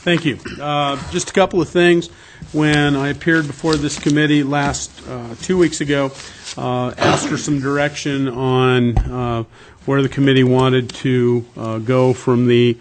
Thank you. Just a couple of things. When I appeared before this committee last 2 weeks ago, asked for some direction on where the committee wanted to go from the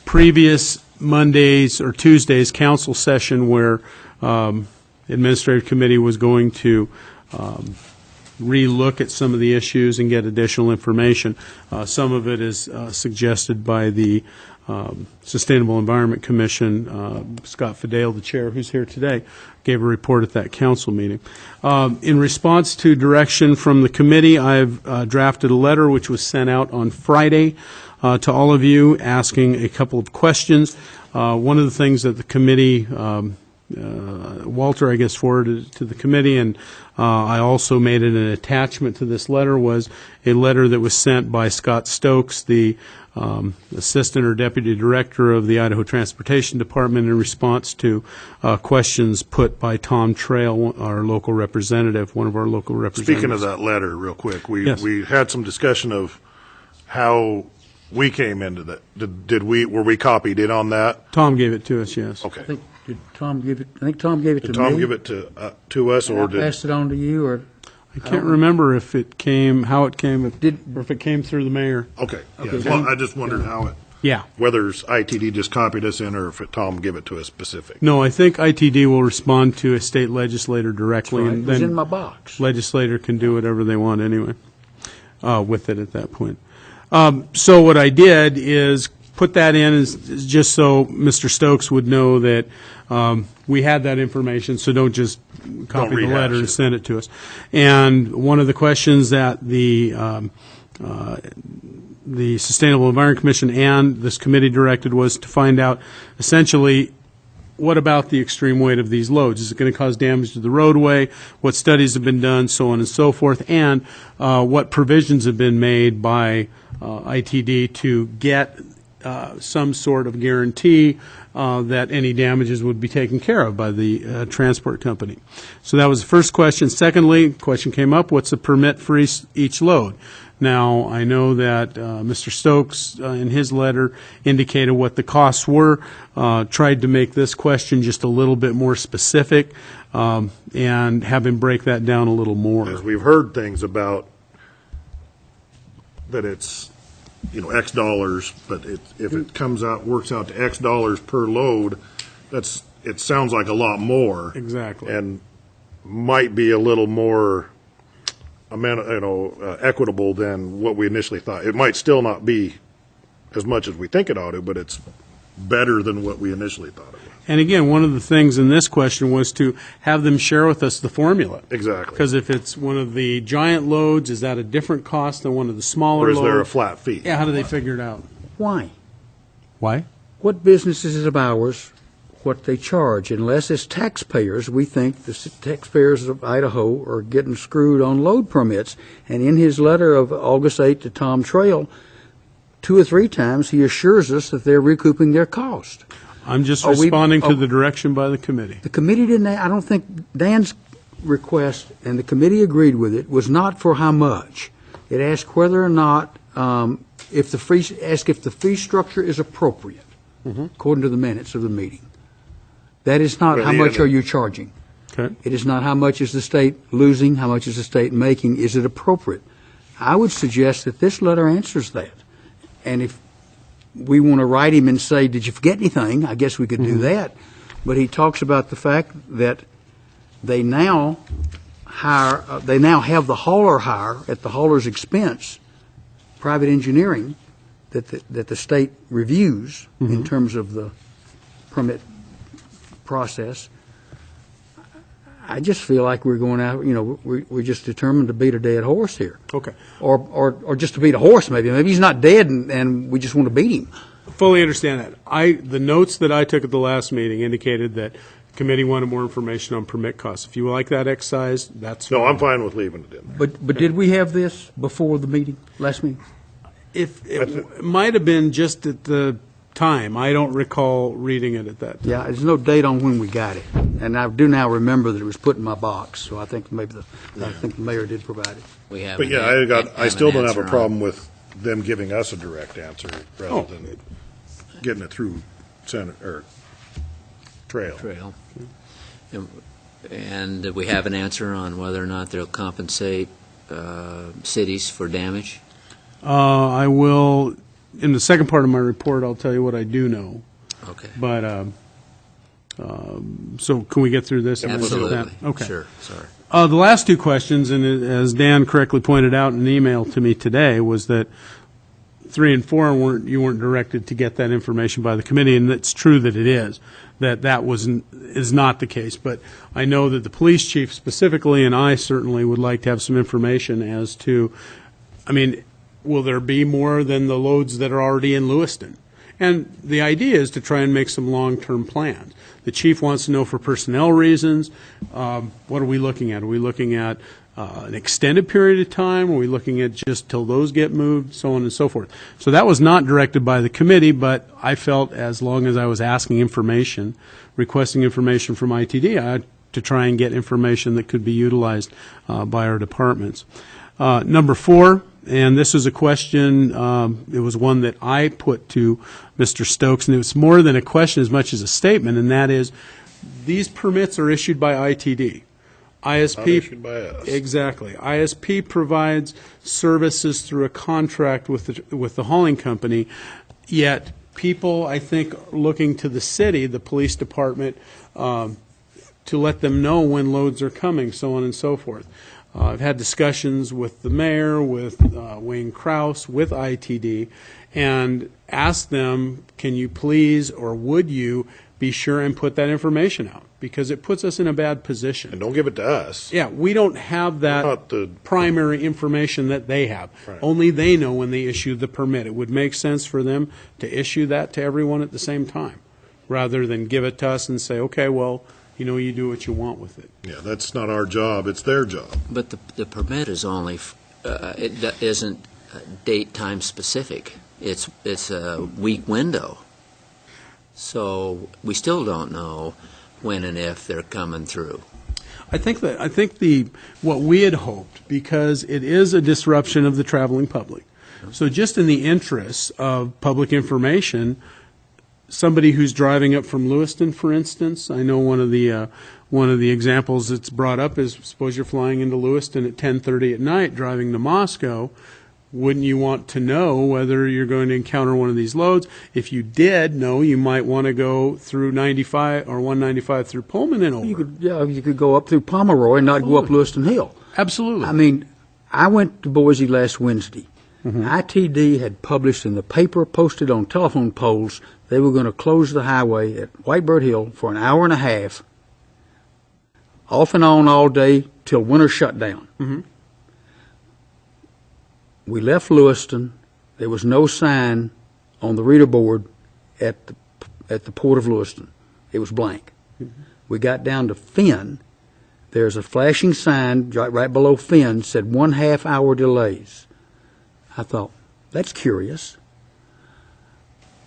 previous Mondays or Tuesdays council session where administrative committee was going to re-look at some of the issues and get additional information. Some of it is suggested by the Sustainable Environment Commission. Scott Fidale, the chair, who's here today, gave a report at that council meeting. In response to direction from the committee, I've drafted a letter which was sent out on Friday to all of you asking a couple of questions. One of the things that the committee Walter, I guess, forwarded it to the committee, and I also made it an attachment to this letter, was a letter that was sent by Scott Stokes, the Assistant or Deputy Director of the Idaho Transportation Department, in response to questions put by Tom Trail, our local representative, one of our local representatives. Speaking of that letter, real quick, Yes. we had some discussion of how we came into that. Were we copied in on that? Tom gave it to us, yes. Okay. Did Tom give it? I think Tom gave it to me. Did Tom give it to us, or I did? passed it on to you, or I can't remember if it came, how it came, or if it came through the mayor. Okay. Okay. Yeah. Well, I just wondered how it. Yeah. Whether ITD just copied us in, or if Tom gave it to us specific. No, I think ITD will respond to a state legislator directly, and it was then in my box. legislator can do whatever they want anyway with it at that point. So what I did is put that in is just so Mr. Stokes would know that we had that information, so don't just copy the letter and send it to us. And one of the questions that the Sustainable Environment Commission and this committee directed was to find out essentially what about the extreme weight of these loads? Is it going to cause damage to the roadway? What studies have been done, so on and so forth, and what provisions have been made by ITD to get some sort of guarantee that any damages would be taken care of by the transport company. So that was the first question. Secondly, the question came up, what's the permit for each load? Now, I know that Mr. Stokes, in his letter, indicated what the costs were, tried to make this question just a little bit more specific, and have him break that down a little more. As we've heard things about that it's, X dollars, but if it works out to X dollars per load, it sounds like a lot more. Exactly. And might be a little more equitable than what we initially thought. It might still not be as much as we think it ought to, but it's better than what we initially thought it was. And again, one of the things in this question was to have them share with us the formula. Exactly. Because if it's one of the giant loads, is that a different cost than one of the smaller loads? Or is there a flat fee? Yeah, how do they figure it out? Why? Why? What business is it of ours what they charge? Unless as taxpayers, we think the taxpayers of Idaho are getting screwed on load permits. And in his letter of August 8 to Tom Trail, 2 or 3 times he assures us that they're recouping their cost. I'm just responding to the direction by the committee. The committee didn't, I don't think Dan's request, and the committee agreed with it, was not for how much. It asked whether or not, if the fee structure is appropriate, according to the minutes of the meeting. That is not how much are you charging. Okay. It is not how much is the state losing, how much is the state making, is it appropriate? I would suggest that this letter answers that. And if we want to write him and say, did you forget anything? I guess we could do that. But he talks about the fact that they now have the hauler hire at the hauler's expense, private engineering, that the state reviews in terms of the permit process. I just feel like we're going out, we're just determined to beat a dead horse here. Okay. Or just to beat a horse, maybe. Maybe he's not dead and we just want to beat him. Fully understand that. The notes that I took at the last meeting indicated that the committee wanted more information on permit costs. If you like that exercise, that's No, fine. I'm fine with leaving it in there. But did we have this before the meeting, last meeting? If it might have been just at the time. I don't recall reading it at that time. Yeah, there's no date on when we got it. And I do now remember that it was put in my box, so I think maybe I think the mayor did provide it. We have. But yeah, I still don't have a problem with them giving us a direct answer rather than getting it through Senate or trail. And we have an answer on whether or not they'll compensate cities for damage? I will, in the second part of my report, I'll tell you what I do know. Okay. But, so can we get through this? and look at that? Absolutely. Okay. Sure, sorry. The last two questions, and as Dan correctly pointed out in an email to me today, was that 3 and 4 you weren't directed to get that information by the committee, and it's true that it is, is not the case. But I know that the police chief specifically, and I certainly would like to have some information as to, I mean, will there be more than the loads that are already in Lewiston? And the idea is to try and make some long-term plans. The chief wants to know for personnel reasons, what are we looking at? Are we looking at an extended period of time? Are we looking at just till those get moved, so on and so forth? So that was not directed by the committee, but I felt as long as I was asking information, requesting information from ITD, I had to try and get information that could be utilized by our departments. Number 4, and this is a question, it was one that I put to Mr. Stokes, and it was more than a question as much as a statement, and that is, these permits are issued by ITD. ISP, Not issued by us. Exactly. ISP provides services through a contract with the hauling company, yet people, I think, are looking to the city, the police department, to let them know when loads are coming, so on and so forth. I've had discussions with the mayor, with Wayne Krause, with ITD, and asked them, can you please or would you be sure and put that information out? Because it puts us in a bad position. And don't give it to us. Yeah, we don't have that Not the- primary information that they have. Right. Only they know when they issue the permit. It would make sense for them to issue that to everyone at the same time, rather than give it to us and say, okay, well, you do what you want with it. Yeah, that's not our job, it's their job. But the permit is only, it isn't date, time specific. It's a week window. So we still don't know when and if they're coming through. I think what we had hoped, because it is a disruption of the traveling public. So just in the interests of public information, somebody who's driving up from Lewiston, for instance, I know one of the examples that's brought up is, suppose you're flying into Lewiston at 10:30 at night, driving to Moscow. Wouldn't you want to know whether you're going to encounter one of these loads? If you did know, you might want to go through 95 or 195 through Pullman and over. You could go up through Pomeroy and not go up Lewiston Hill. Absolutely. I mean, I went to Boise last Wednesday. ITD had published in the paper, posted on telephone poles, they were going to close the highway at Whitebird Hill for an hour and a half, off and on all day till winter shutdown. We left Lewiston. There was no sign on the reader board at the port of Lewiston. It was blank. We got down to Finn. There's a flashing sign right below Finn, said 1/2 hour delays. I thought, that's curious.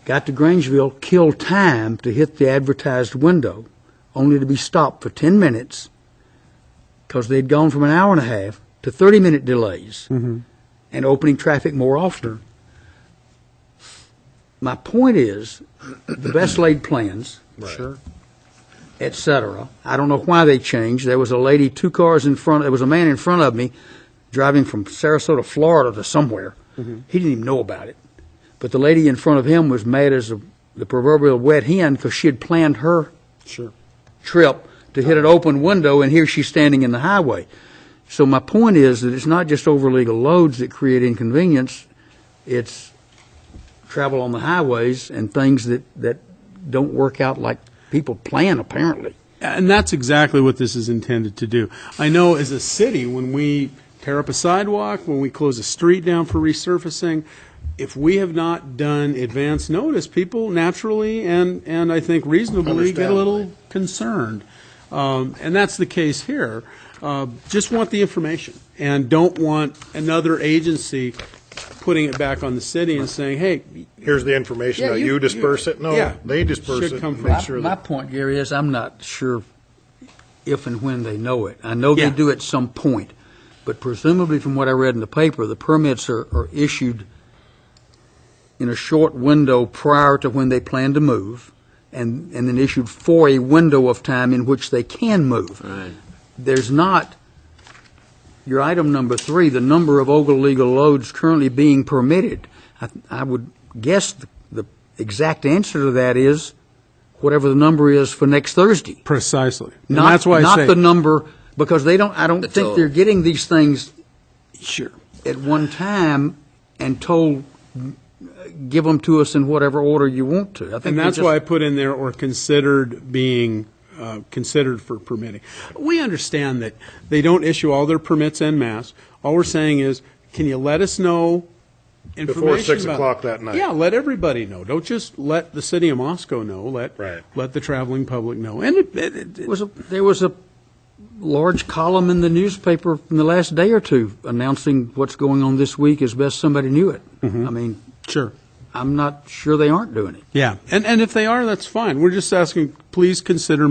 Got to Grangeville, killed time to hit the advertised window, only to be stopped for 10 minutes because they'd gone from an hour and a half to 30-minute delays and opening traffic more often. My point is, the best laid plans, Sure. et cetera. I don't know why they changed. There was a lady, 2 cars in front, there was a man in front of me driving from Sarasota, Florida to somewhere. He didn't even know about it. But the lady in front of him was mad as the proverbial wet hen because she had planned her trip to hit an open window, and here she's standing in the highway. So my point is that it's not just over-legal loads that create inconvenience. It's travel on the highways and things that don't work out like people plan, apparently. And that's exactly what this is intended to do. I know as a city, when we tear up a sidewalk, when we close a street down for resurfacing, if we have not done advance notice, people naturally and I think reasonably get a little concerned. And that's the case here. Just want the information and don't want another agency putting it back on the city and saying, hey, Here's the information, now you disperse it? No, yeah, they disperse should it come and from- make sure My that. point, Gary, is I'm not sure if and when they know it. I know Yeah. they do at some point, but presumably from what I read in the paper, the permits are issued in a short window prior to when they plan to move, and then issued for a window of time in which they can move. Right. There's not, your item number 3, the number of legal loads currently being permitted. I would guess the exact answer to that is whatever the number is for next Thursday. Precisely. And Not, that's why I not say. the number, because I don't That's think all. they're getting these things Sure. at one time and told, give them to us in whatever order you want to. I think And they're that's just- why I put in there, or considered being, considered for permitting. We understand that they don't issue all their permits en masse. All we're saying is, can you let us know information Before 6 about- o'clock that night. Yeah, let everybody know. Don't just let the city of Moscow know. Right. Let the traveling public know. And There was a large column in the newspaper in the last day or two announcing what's going on this week as best somebody knew it. I mean, sure. I'm not sure they aren't doing it. Yeah, and if they are, that's fine. We're just asking, please consider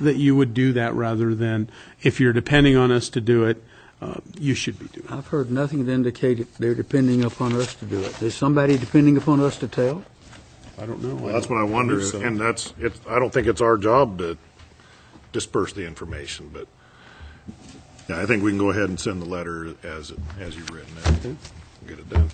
that you would do that rather than, if you're depending on us to do it, you should be doing it. I've heard nothing to indicate that they're depending upon us to do it. Is somebody depending upon us to tell? I don't know. Well, that's what I wonder, believe so. and I don't think it's our job to disperse the information, but, yeah, I think we can go ahead and send the letter as you've written it, and get it done.